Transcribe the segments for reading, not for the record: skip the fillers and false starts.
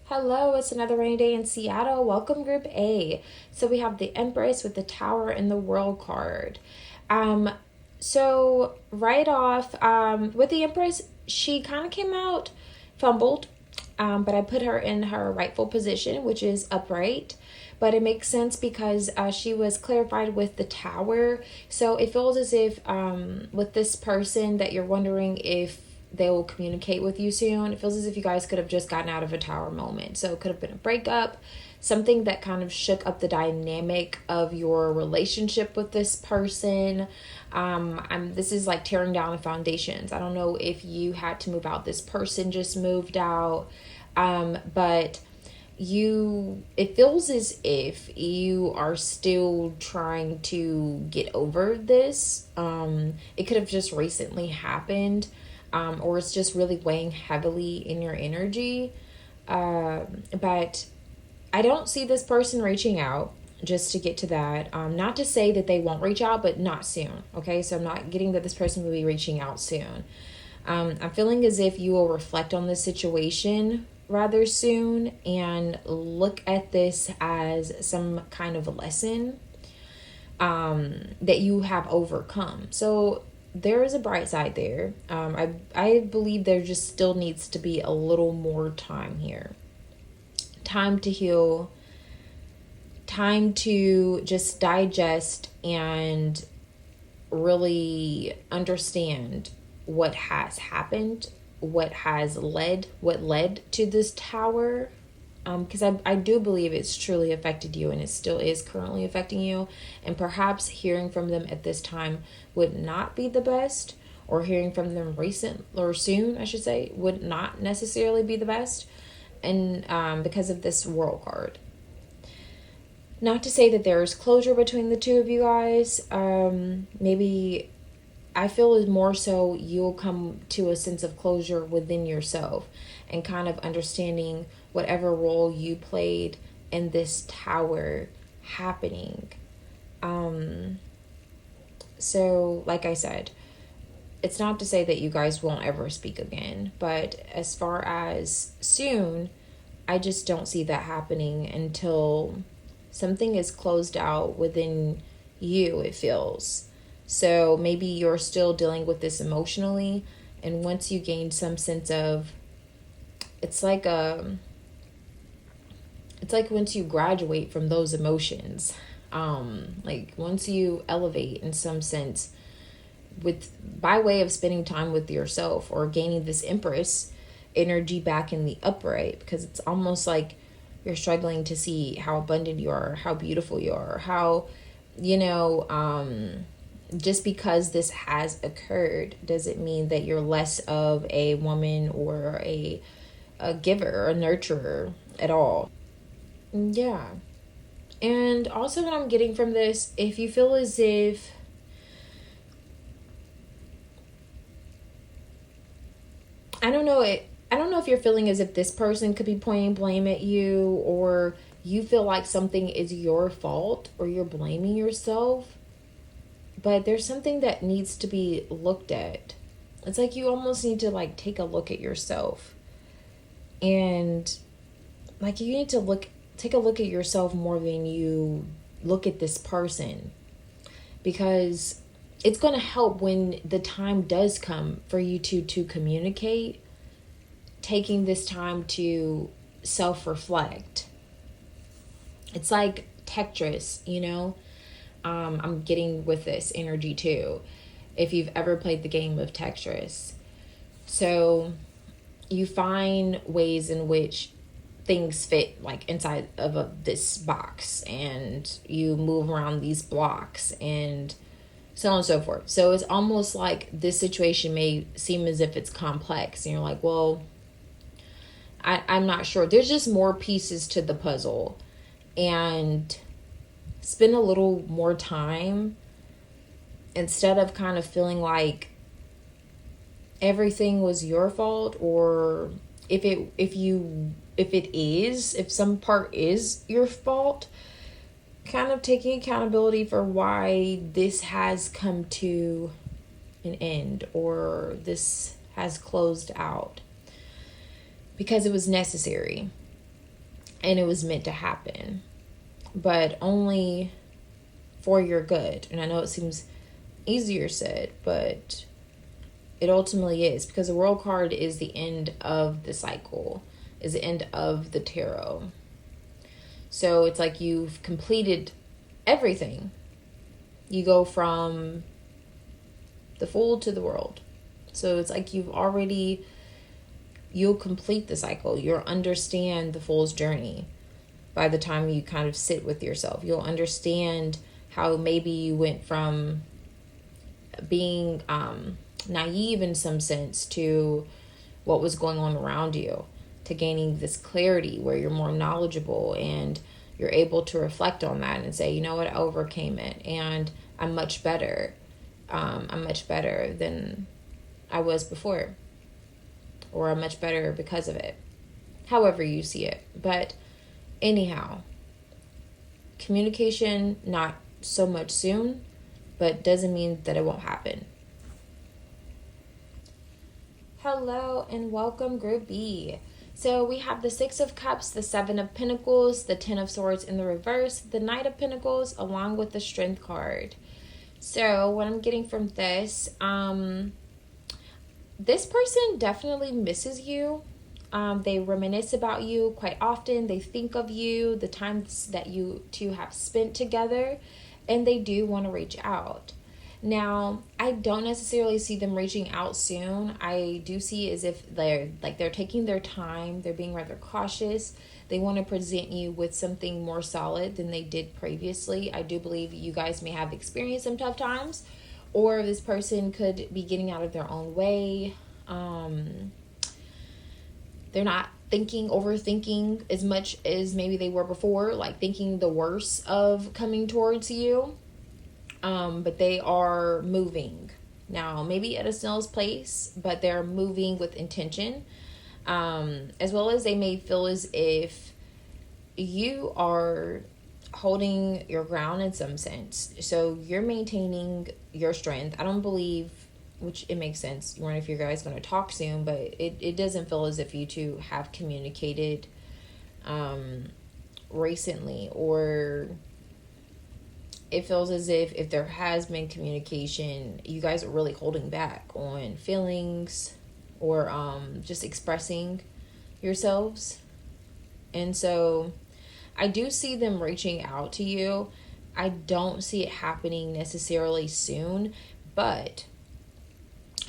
Hello, it's another rainy day in Seattle. Welcome, Group A. So we have the Empress with the Tower and the World card. Um, so right off, with the Empress, she kind of came out fumbled, but I put her in her rightful position, which is upright. But it makes sense because she was clarified with the Tower. So it feels as if with this person that you're wondering if they will communicate with you soon. It feels as if you guys could have just gotten out of a Tower moment. So it could have been a breakup, something that kind of shook up the dynamic of your relationship with this person. This is like tearing down the foundations. I don't know if you had to move out. This person just moved out. But it feels as if you are still trying to get over this. It could have just recently happened, or it's just really weighing heavily in your energy. But I don't see this person reaching out, just to get to that. Not to say that they won't reach out, but not soon. Okay, so I'm not getting that this person will be reaching out soon. I'm feeling as if you will reflect on this situation rather soon and look at this as some kind of a lesson that you have overcome. So there is a bright side there. I believe there just still needs to be a little more time here. Time to heal. Time to just digest and really understand what has happened, what led to this tower. Because I do believe it's truly affected you and it still is currently affecting you. And perhaps hearing from them at this time would not be the best, or hearing from them recent or soon, I should say, would not necessarily be the best. And because of this World card. Not to say that there is closure between the two of you guys. Maybe I feel is more so you'll come to a sense of closure within yourself and kind of understanding whatever role you played in this tower happening. So like I said, it's not to say that you guys won't ever speak again, but as far as soon, I just don't see that happening until something is closed out within you, it feels. So maybe you're still dealing with this emotionally, and once you gain some sense of, it's like once you graduate from those emotions, like once you elevate in some sense by way of spending time with yourself or gaining this Empress energy back in the upright, because it's almost like you're struggling to see how abundant you are, how beautiful you are, how, just because this has occurred doesn't mean that you're less of a woman or a giver or a nurturer at all. Yeah. And also what I'm getting from this, if you feel as if I don't know if you're feeling as if this person could be pointing blame at you, or you feel like something is your fault or you're blaming yourself. But there's something that needs to be looked at. It's like you almost need to like take a look at yourself. And like you need to take a look at yourself more than you look at this person. Because it's going to help when the time does come for you to communicate, taking this time to self-reflect. It's like Tetris, I'm getting with this energy too, if you've ever played the game of Tetris. So you find ways in which things fit like inside of this box, and you move around these blocks and so on and so forth. So it's almost like this situation may seem as if it's complex, and you're like, well, I'm not sure. There's just more pieces to the puzzle, and spend a little more time instead of kind of feeling like everything was your fault, or if some part is your fault, kind of taking accountability for why this has come to an end or this has closed out, because it was necessary. and it was meant to happen, but only for your good. And I know it seems easier said, but it ultimately is, because the World card is the end of the cycle, is the end of the tarot. So it's like you've completed everything. You go from the Fool to the World. So it's like you'll complete the cycle. You'll understand the Fool's journey by the time you kind of sit with yourself. You'll understand how maybe you went from being naive in some sense to what was going on around you, to gaining this clarity where you're more knowledgeable and you're able to reflect on that and say, you know what, I overcame it and I'm much better. I'm much better than I was before, or I'm much better because of it, however you see it. But anyhow, communication, not so much soon, but doesn't mean that it won't happen. Hello and welcome, Group B. So we have the Six of Cups, the Seven of Pentacles, the Ten of Swords in the reverse, the Knight of Pentacles, along with the Strength card. So what I'm getting from this, this person definitely misses you. They reminisce about you quite often. They think of you, the times that you two have spent together, and they do want to reach out. Now, I don't necessarily see them reaching out soon. I do see as if they're taking their time. They're being rather cautious. They want to present you with something more solid than they did previously. I do believe you guys may have experienced some tough times, or this person could be getting out of their own way. They're not overthinking as much as maybe they were before, like thinking the worst of coming towards you. But they are moving now, maybe at a snail's pace, but they're moving with intention. As well as they may feel as if you are holding your ground in some sense. So you're maintaining your strength. I don't believe, which it makes sense, you wonder if your guy's going to talk soon, but it doesn't feel as if you two have communicated recently, or it feels as if there has been communication, you guys are really holding back on feelings or just expressing yourselves. And so I do see them reaching out to you. I don't see it happening necessarily soon, but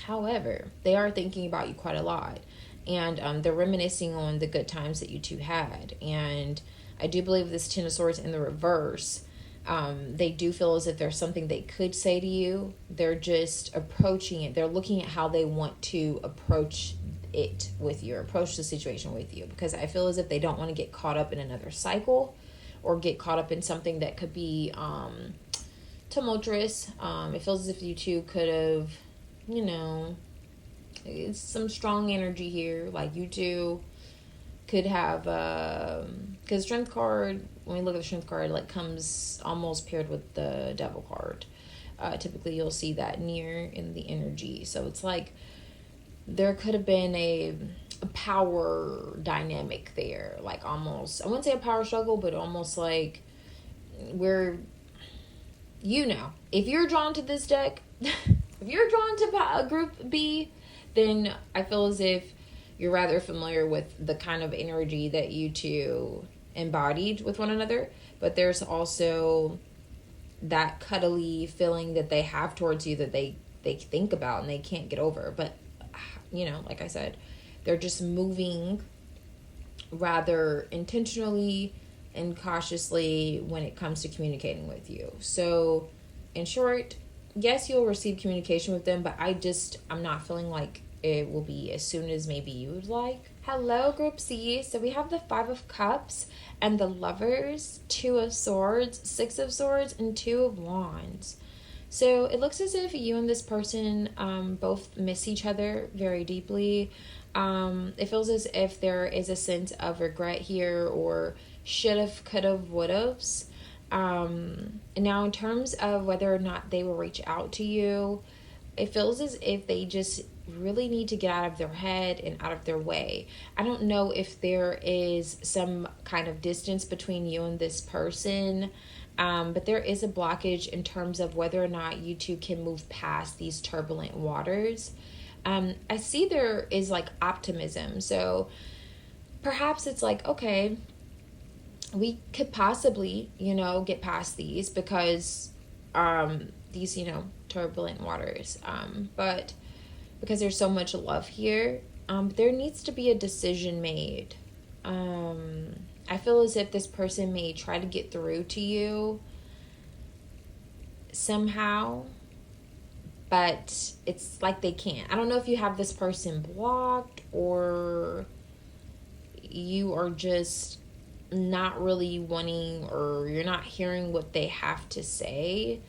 however, they are thinking about you quite a lot, and they're reminiscing on the good times that you two had. And I do believe this Ten of Swords in the reverse, they do feel as if there's something they could say to you. They're just approaching it. They're looking at how they want to approach it with you, or approach the situation with you, because I feel as if they don't want to get caught up in another cycle or get caught up in something that could be tumultuous. It feels as if you two could have, it's some strong energy here. Like you two could have, because Strength card, when we look at the Strength card, like comes almost paired with the Devil card. Typically you'll see that near in the energy. So it's like there could have been a power dynamic there, like almost, I wouldn't say a power struggle, but almost like where, if you're drawn to this deck, if you're drawn to Group B, then I feel as if you're rather familiar with the kind of energy that you two embodied with one another. But there's also that cuddly feeling that they have towards you that they think about and they can't get over. But, like I said, they're just moving rather intentionally and cautiously when it comes to communicating with you. So, in short, yes, you'll receive communication with them, but I'm not feeling like it will be as soon as maybe you would like. Hello, Group C. So we have the Five of Cups and the Lovers, Two of Swords, Six of Swords, and Two of Wands. So it looks as if you and this person both miss each other very deeply. It feels as if there is a sense of regret here, or should've, could've, would've's. Now in terms of whether or not they will reach out to you, it feels as if they just really need to get out of their head and out of their way. I don't know if there is some kind of distance between you and this person, but there is a blockage in terms of whether or not you two can move past these turbulent waters. I see there is like optimism. So perhaps it's like, okay, we could possibly, get past these because these, turbulent waters. But because there's so much love here, there needs to be a decision made. I feel as if this person may try to get through to you somehow, but it's like they can't. I don't know if you have this person blocked or you are just not really wanting, or you're not hearing what they have to say.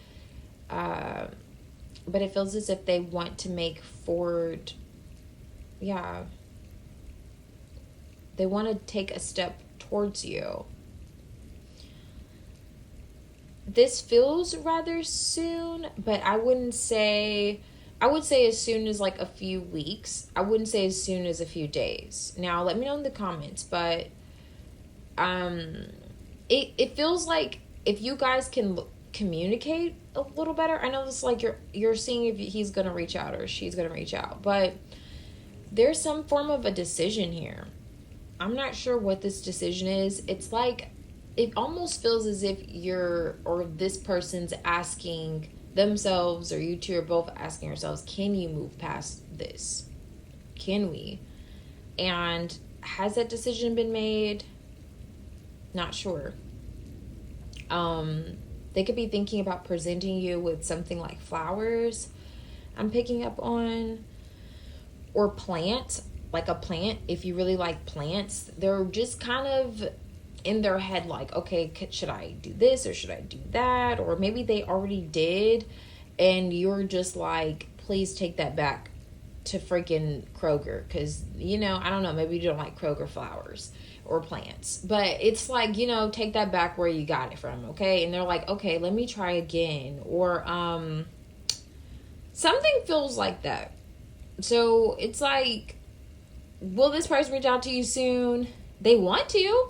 But it feels as if they want to make forward. Yeah. They want to take a step towards you. This feels rather soon, but I would say as soon as like a few weeks. I wouldn't say as soon as a few days. Now, let me know in the comments, but it feels like if you guys can communicate a little better. I know this, like, you're seeing if he's gonna reach out or she's gonna reach out, but there's some form of a decision here. I'm not sure what this decision is. It's like it almost feels as if this person's asking themselves, or you two are both asking yourselves, can you move past this? Can we? And has that decision been made? Not sure. They could be thinking about presenting you with something like flowers, I'm picking up on, or plants, like a plant. If you really like plants, they're just kind of in their head like, okay, should I do this or should I do that? Or maybe they already did and you're just like, please take that back to freaking Kroger, because I don't know, maybe you don't like Kroger flowers or plants, but it's like, take that back where you got it from, okay? And they're like, okay, let me try again, or something feels like that. So it's like, will this person reach out to you soon? They want to,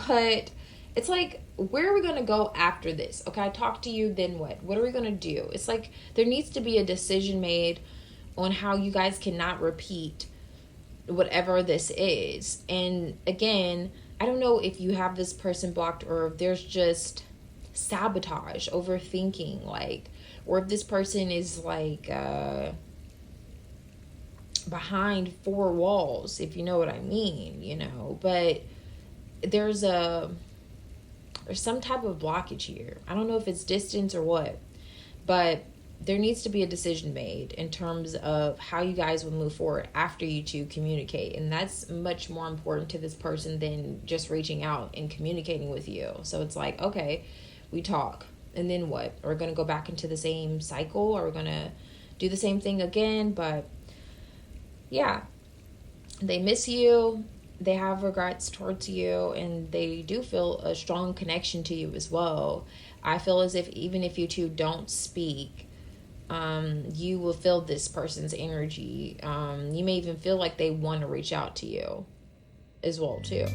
but it's like, where are we going to go after this? Okay, I talked to you, then what are we going to do? It's like there needs to be a decision made on how you guys cannot repeat whatever this is. And again, I don't know if you have this person blocked, or if there's just sabotage, overthinking, like, or if this person is like behind four walls, if you know what I mean, but there's some type of blockage here. I don't know if it's distance or what, but there needs to be a decision made in terms of how you guys will move forward after you two communicate. And that's much more important to this person than just reaching out and communicating with you. So it's like, okay, we talk, and then what? Are we going to go back into the same cycle? Are we going to do the same thing again? But yeah, they miss you. They have regrets towards you, and they do feel a strong connection to you as well. I feel as if even if you two don't speak, you will feel this person's energy. You may even feel like they want to reach out to you as well too.